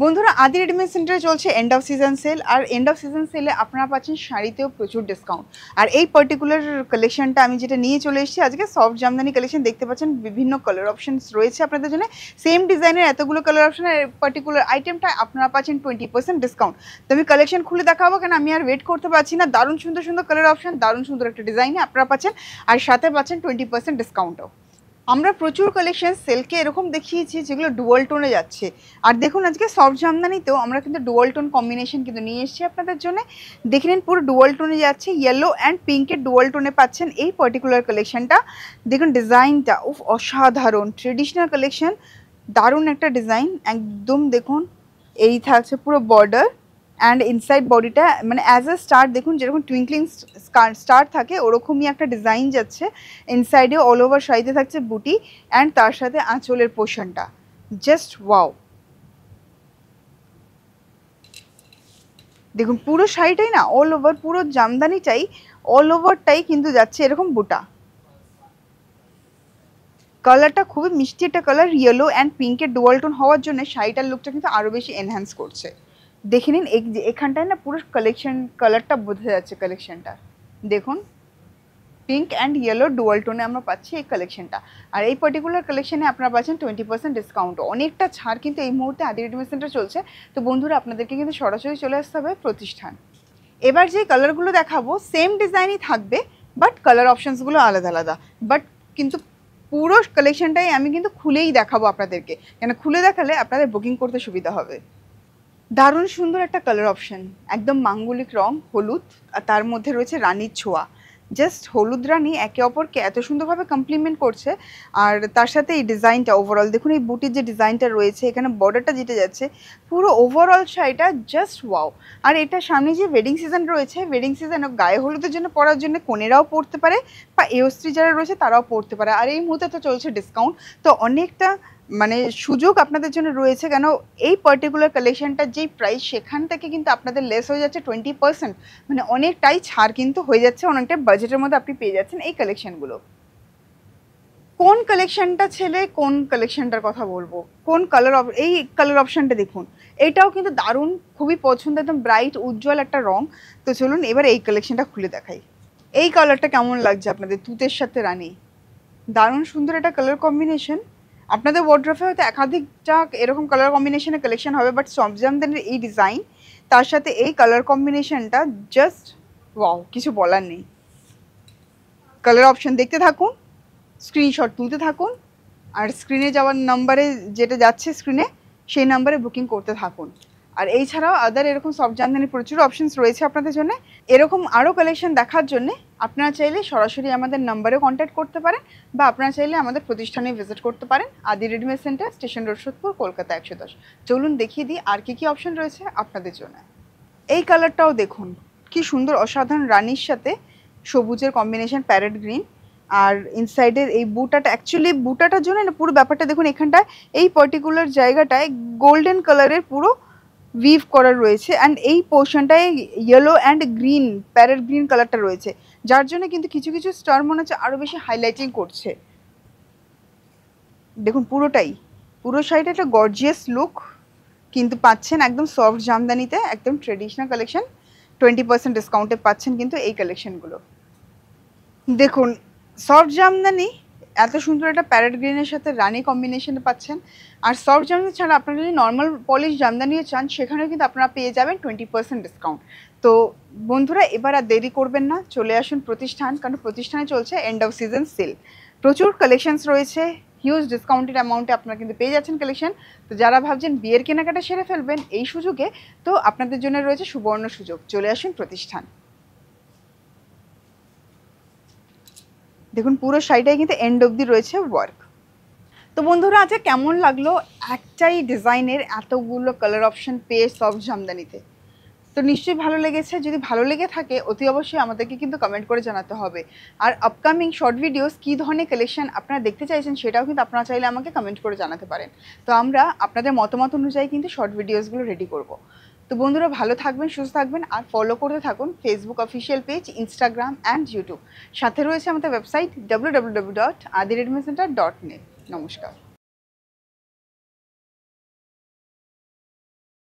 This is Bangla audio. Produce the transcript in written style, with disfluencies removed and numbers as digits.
বন্ধুরা আদি রেডিমেড সেন্টারে চলছে এন্ড অফ সিজন সেল, আর এন্ড অফ সিজন সেলে আপনারা পাচ্ছেন শাড়িতেও প্রচুর ডিসকাউন্ট। আর এই পার্টিকুলার কালেকশনটা আমি যেটা নিয়ে চলে এসেছি আজকে, সফট জামদানি কালেকশন দেখতে পাচ্ছেন, বিভিন্ন কালার অপশনস রয়েছে আপনাদের জন্য। সেম ডিজাইনের এতগুলো কালার অপশন, আর পার্টিকুলার আইটেমটা আপনারা পাচ্ছেন 20% ডিসকাউন্ট। তো আমি কালেকশন খুলে দেখাবো, কেন আমি আর ওয়েট করতে পারছি না। দারুণ সুন্দর সুন্দর কালার অপশন, দারুণ সুন্দর একটা ডিজাইনে আপনারা পাচ্ছেন, আর সাথে পাচ্ছেন 20% ডিসকাউন্টও। আমরা প্রচুর কালেকশন সেলকে এরকম দেখিয়েছি যেগুলো ডুয়াল টোনে যাচ্ছে, আর দেখুন আজকে সফট জামদানিতেও আমরা কিন্তু ডুয়াল টোন কম্বিনেশন কিন্তু নিয়ে এসেছি আপনাদের জন্য। দেখে নিন পুরো ডুয়াল টোনে যাচ্ছে, ইয়েলো অ্যান্ড পিঙ্কের ডুয়াল টোনে পাচ্ছেন এই পার্টিকুলার কালেকশনটা। দেখুন ডিজাইনটা অসাধারণ, ট্রেডিশনাল কালেকশন, দারুণ একটা ডিজাইন একদম। দেখুন এই থাকছে পুরো বর্ডার অ্যান্ড ইনসাইড বডিটা মানে অ্যাজ আ স্টার, দেখুন যেরকম টুইঙ্কলিং স্টার থাকে ওরকমই একটা ডিজাইন যাচ্ছে। ইনসাইডে অল ওভার শাড়িতে থাকছে বুটি, অ্যান্ড তার সাথে আঁচলের পোর্শনটা জাস্ট ওয়াও। দেখুন পুরো শাড়িটাই না অল ওভার, পুরো জামদানিটাই অল ওভারটাই কিন্তু যাচ্ছে এরকম বুটা। কালারটা খুবই মিষ্টি একটা কালার, ইয়েলো অ্যান্ড পিঙ্কের ডুয়াল টোন হওয়ার জন্য শাড়িটার লুকটা কিন্তু আরও বেশি এনহ্যান্স করছে। দেখে নিন এখানটায় না পুরো কালেকশন কালারটা বোঝা যাচ্ছে কালেকশনটা। দেখুন পিঙ্ক অ্যান্ড ইয়েলো ডুয়াল টোনে আমরা পাচ্ছি এই কালেকশনটা। আর এই পার্টিকুলার কালেকশনে আপনারা পাচ্ছেন 20% ডিসকাউন্ট, অনেকটা ছাড় কিন্তু এই মুহূর্তে আদি রেডিমেড সেন্টার চলছে। তো বন্ধুরা আপনাদেরকে কিন্তু সরাসরি চলে আসতে হবে প্রতিষ্ঠান। এবার যে কালারগুলো দেখাবো সেম ডিজাইনই থাকবে, বাট কালার অপশানসগুলো আলাদা আলাদা। বাট কিন্তু পুরো কালেকশনটাই আমি কিন্তু খুলেই দেখাবো আপনাদেরকে, কেন খুলে দেখালে আপনাদের বুকিং করতে সুবিধা হবে। দারুণ সুন্দর একটা কালার অপশন, একদম মাঙ্গলিক রং হলুদ, আর তার মধ্যে রয়েছে রানীর ছোঁয়া। জাস্ট হলুদ রানী একে অপরকে এত সুন্দরভাবে কমপ্লিমেন্ট করছে। আর তার সাথে এই ডিজাইনটা ওভারঅল দেখুন, এই বুটির যে ডিজাইনটা রয়েছে এখানে বর্ডারটা যেটা যাচ্ছে, পুরো ওভারঅল শাড়িটা জাস্ট ওয়াও। আর এটা সামনে যে ওয়েডিং সিজন রয়েছে, ওয়েডিং সিজন গায়ে হলুদের জন্য পরার জন্য কনেরাও পরতে পারে, বা এওস্ত্রী যারা রয়েছে তারাও পরতে পারে। আর এই মুহূর্তে তো চলছে ডিসকাউন্ট, তো অনেকটা মানে সুযোগ আপনাদের জন্য রয়েছে, কেন এই পার্টিকুলার কালেকশনটার যেই প্রাইস সেখান থেকে কিন্তু আপনাদের লেস হয়ে যাচ্ছে 20%, মানে অনেকটাই ছাড় কিন্তু হয়ে যাচ্ছে, অনেকটা বাজেটের মধ্যে আপনি পেয়ে যাচ্ছেন এই কালেকশনগুলো। কোন কালেকশনটা ছেলে কোন কালেকশনটার কথা বলবো, কোন কালার এই কালার অপশানটা দেখুন, এটাও কিন্তু দারুণ, খুবই পছন্দ, একদম ব্রাইট উজ্জ্বল একটা রং। তো চলুন এবার এই কালেকশনটা খুলে দেখাই। এই কালারটা কেমন লাগছে আপনাদের, তুতের সাথে রানী, দারুণ সুন্দর একটা কালার কম্বিনেশন। আপনাদের ওয়ার্ড্রোবে হয়তো একাধিকটা এরকম কালার কম্বিনেশনের কালেকশন হবে, বাট সফট জামদানির এই ডিজাইন তার সাথে এই কালার কম্বিনেশনটা জাস্ট ওয়াও, কিছু বলার নেই। কালার অপশন দেখতে থাকুন, স্ক্রিনশট তুলতে থাকুন, আর স্ক্রিনে যাওয়ার নাম্বারে যেটা যাচ্ছে স্ক্রিনে সেই নাম্বারে বুকিং করতে থাকুন। আর এই ছাড়াও আদার এরকম সফট জামদানির প্রচুর অপশনস রয়েছে আপনাদের জন্য। এরকম আরও কালেকশন দেখার জন্য আপনারা চাইলে সরাসরি আমাদের নাম্বারে কন্ট্যাক্ট করতে পারেন, বা আপনারা চাইলে আমাদের প্রতিষ্ঠানে ভিজিট করতে পারেন, আদি readymade centre, station road, Sodepur, Kolkata 110। চলুন দেখিয়ে দিই আর কী অপশন রয়েছে আপনাদের জন্য। এই কালারটাও দেখুন কি সুন্দর, অসাধারণ, রানির সাথে সবুজের কম্বিনেশন, প্যারেট গ্রিন। আর ইনসাইডের এই বুটাটা, অ্যাকচুয়ালি বুটাটার জন্য না পুরো ব্যাপারটা দেখুন, এখানটায় এই পার্টিকুলার জায়গাটায় গোল্ডেন কালারের পুরো উইভ করা রয়েছে, অ্যান্ড এই পোর্শনটায় yellow and green, parrot green কালারটা রয়েছে, যার জন্য কিন্তু কিছু কিছু স্টার মনে হচ্ছে আরও বেশি হাইলাইটিং করছে। দেখুন পুরোটাই, পুরো শাড়িটা একটা গর্জিয়াস লুক কিন্তু পাচ্ছেন একদম সফট জামদানিতে, একদম ট্রেডিশনাল কালেকশন। 20% ডিসকাউন্টে পাচ্ছেন কিন্তু এই কালেকশনগুলো। দেখুন সফট জামদানি এত সুন্দর একটা প্যারেট গ্রিনের সাথে রানি কম্বিনেশনে পাচ্ছেন। আর সফট জামদানি ছাড়া আপনারা যদি নর্মাল পলিশ জামদানিও চান, সেখানেও কিন্তু আপনারা পেয়ে যাবেন 20% ডিসকাউন্ট। তো বন্ধুরা এবার আর দেরি করবেন না, চলে আসুন প্রতিষ্ঠান, কারণ প্রতিষ্ঠানে চলছে এন্ড অফ সিজন সেল। প্রচুর কালেকশনস রয়েছে, হিউজ ডিসকাউন্টেড অ্যামাউন্টে আপনারা কিন্তু পেয়ে যাচ্ছেন কালেকশন। তো যারা ভাবছেন বিয়ের কেনাকাটা সেরে ফেলবেন এই সুযোগে, তো আপনাদের জন্য রয়েছে সুবর্ণ সুযোগ, চলে আসুন প্রতিষ্ঠান। দেখুন পুরো শাড়িটাই কিন্তু এন্ড অবধি রয়েছে ওয়ার্ক। তো বন্ধুরা আজকে কেমন লাগলো একটাই ডিজাইনের এতগুলো কালার অপশন পেয়ে সফট জামদানিতে? তো নিশ্চয়ই ভালো লেগেছে। যদি ভালো লেগে থাকে অতি অবশ্যই আমাদেরকে কিন্তু কমেন্ট করে জানাতে হবে। আর আপকামিং শর্ট ভিডিওস কী ধরনের কালেকশন আপনারা দেখতে চাইছেন সেটাও কিন্তু আপনারা চাইলে আমাকে কমেন্ট করে জানাতে পারেন। তো আমরা আপনাদের মতামত অনুযায়ী কিন্তু শর্ট ভিডিওসগুলো রেডি করব। তো বন্ধুরা ভালো থাকবেন, সুস্থ থাকবেন, আর ফলো করতে থাকুন Facebook official page, Instagram and YouTube. সাথে রয়েছে আমাদের ওয়েবসাইট www.adiredmedcenter.net। নমস্কার।